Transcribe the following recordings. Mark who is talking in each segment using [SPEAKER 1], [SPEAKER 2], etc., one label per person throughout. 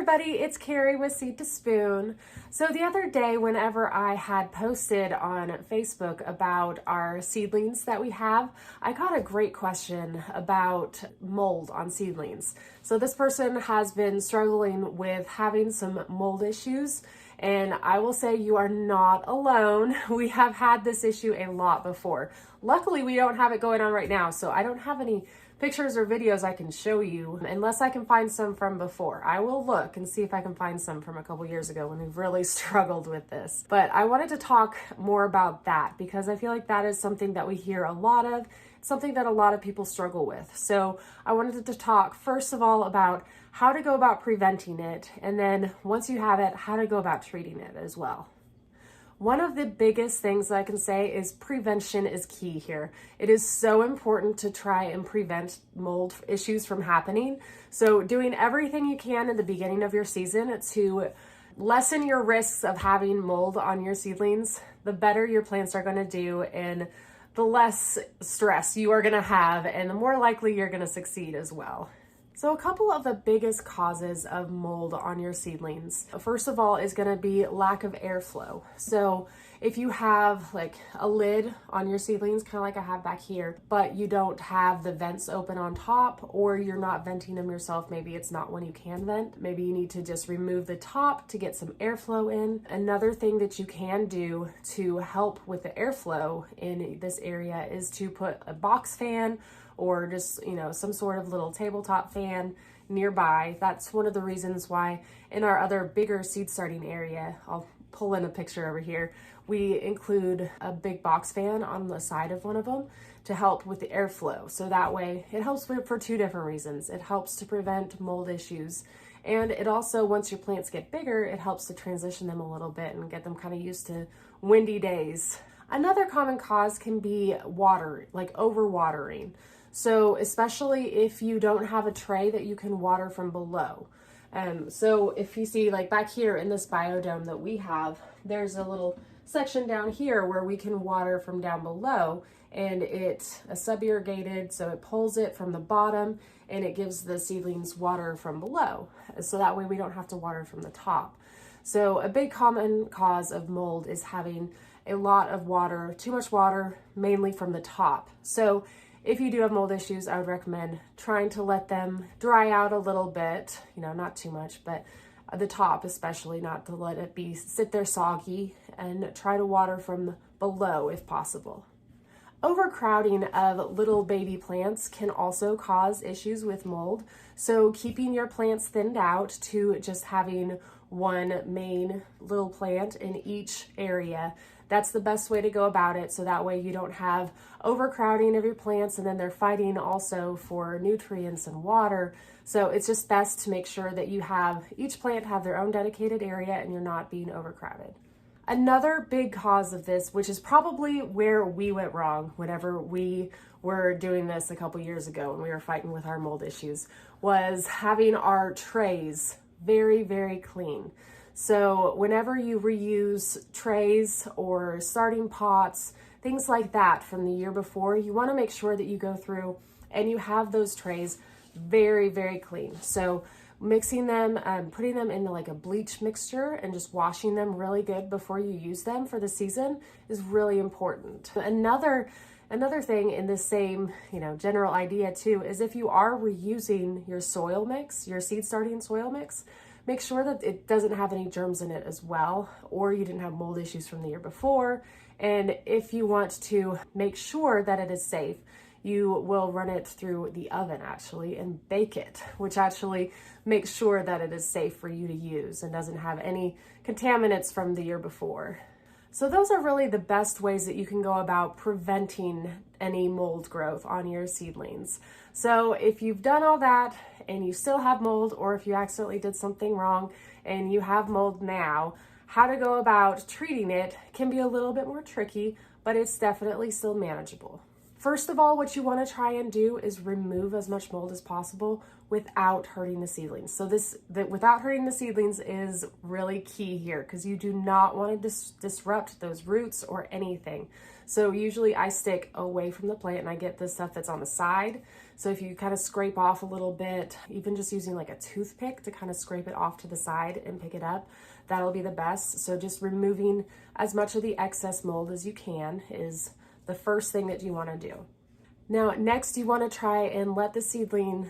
[SPEAKER 1] everybody, it's Carrie with Seed to Spoon. So the other day, whenever I had posted on Facebook about our seedlings that we have, I got a great question about mold on seedlings. So this person has been struggling with having some mold issues, and I will say you are not alone. We have had this issue a lot before. Luckily, we don't have it going on right now, so I don't have any pictures or videos I can show you unless I can find some from before. I will look and see if I can find some from a couple years ago when we really struggled with this. But I wanted to talk more about that because I feel like that is something that we hear a lot of, something that a lot of people struggle with. So I wanted to talk first of all about how to go about preventing it, and then once you have it, how to go about treating it as well. One of the biggest things I can say is prevention is key here. It is so important to try and prevent mold issues from happening. So doing everything you can in the beginning of your season to lessen your risks of having mold on your seedlings, the better your plants are going to do and the less stress you are going to have and the more likely you're going to succeed as well. So a couple of the biggest causes of mold on your seedlings, first of all, is going to be lack of airflow. So if you have like a lid on your seedlings, kind of like I have back here, but you don't have the vents open on top, or you're not venting them yourself, maybe it's not one you can vent, maybe you need to just remove the top to get some airflow in. Another thing that you can do to help with the airflow in this area is to put a box fan or just, some sort of little tabletop fan nearby. That's one of the reasons why in our other bigger seed starting area, I'll pull in a picture over here, we include a big box fan on the side of one of them to help with the airflow. So that way it helps for two different reasons. It helps to prevent mold issues. And it also, once your plants get bigger, it helps to transition them a little bit and get them kind of used to windy days. Another common cause can be water, like overwatering. So especially if you don't have a tray that you can water from below. So if you see like back here in this biodome that we have, there's a little section down here where we can water from down below, and it's a sub-irrigated, so it pulls it from the bottom and it gives the seedlings water from below. So that way we don't have to water from the top. So a big common cause of mold is having a lot of water, too much water, mainly from the top. So if you do have mold issues, I would recommend trying to let them dry out a little bit, not too much, but the top especially, not to let it sit there soggy, and try to water from below if possible. Overcrowding of little baby plants can also cause issues with mold. So keeping your plants thinned out to just having one main little plant in each area, that's the best way to go about it. So that way you don't have overcrowding of your plants and then they're fighting also for nutrients and water. So it's just best to make sure that you have each plant have their own dedicated area and you're not being overcrowded. Another big cause of this, which is probably where we went wrong whenever we were doing this a couple years ago when we were fighting with our mold issues, was having our trays very, very clean. So whenever you reuse trays or starting pots, things like that from the year before, you want to make sure that you go through and you have those trays very, very clean. So mixing them, putting them into like a bleach mixture and just washing them really good before you use them for the season is really important. Another thing in the same, general idea too, is if you are reusing your soil mix, your seed starting soil mix, make sure that it doesn't have any germs in it as well, or you didn't have mold issues from the year before. And if you want to make sure that it is safe, you will run it through the oven actually and bake it, which actually makes sure that it is safe for you to use and doesn't have any contaminants from the year before. So those are really the best ways that you can go about preventing any mold growth on your seedlings. So if you've done all that and you still have mold, or if you accidentally did something wrong and you have mold now, how to go about treating it can be a little bit more tricky, but it's definitely still manageable. First of all, what you want to try and do is remove as much mold as possible without hurting the seedlings. So without hurting the seedlings is really key here, because you do not want to disrupt those roots or anything. So usually I stick away from the plant and I get the stuff that's on the side. So if you kind of scrape off a little bit, even just using like a toothpick to kind of scrape it off to the side and pick it up, that'll be the best. So just removing as much of the excess mold as you can is the first thing that you want to do. Now, next you want to try and let the seedling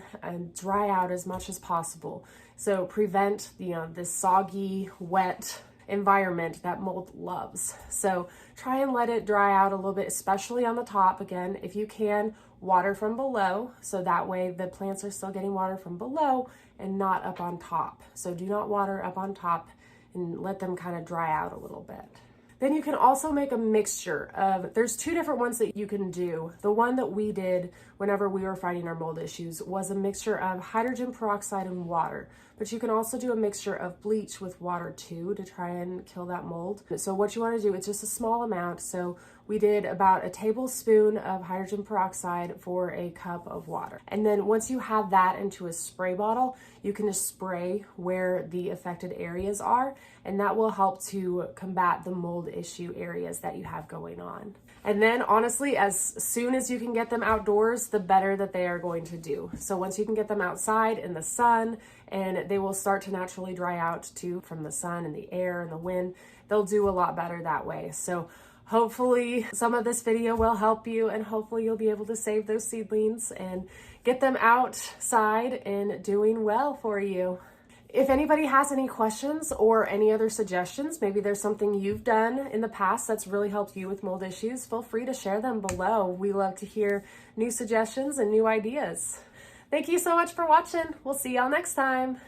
[SPEAKER 1] dry out as much as possible. So prevent, this soggy, wet environment that mold loves. So try and let it dry out a little bit, especially on the top. Again, if you can, water from below, so that way the plants are still getting water from below and not up on top. So do not water up on top, and let them kind of dry out a little bit. Then you can also make a mixture of, there's two different ones that you can do. The one that we did whenever we were fighting our mold issues was a mixture of hydrogen peroxide and water. But you can also do a mixture of bleach with water too to try and kill that mold. So what you want to do, it's just a small amount. So we did about a tablespoon of hydrogen peroxide for a cup of water. And then once you have that into a spray bottle, you can just spray where the affected areas are, and that will help to combat the mold issue areas that you have going on. And then honestly, as soon as you can get them outdoors, the better that they are going to do. So once you can get them outside in the sun, and they will start to naturally dry out too from the sun and the air and the wind, they'll do a lot better that way. So hopefully some of this video will help you, and hopefully you'll be able to save those seedlings and get them outside and doing well for you. If anybody has any questions or any other suggestions, maybe there's something you've done in the past that's really helped you with mold issues, feel free to share them below. We love to hear new suggestions and new ideas. Thank you so much for watching. We'll see y'all next time.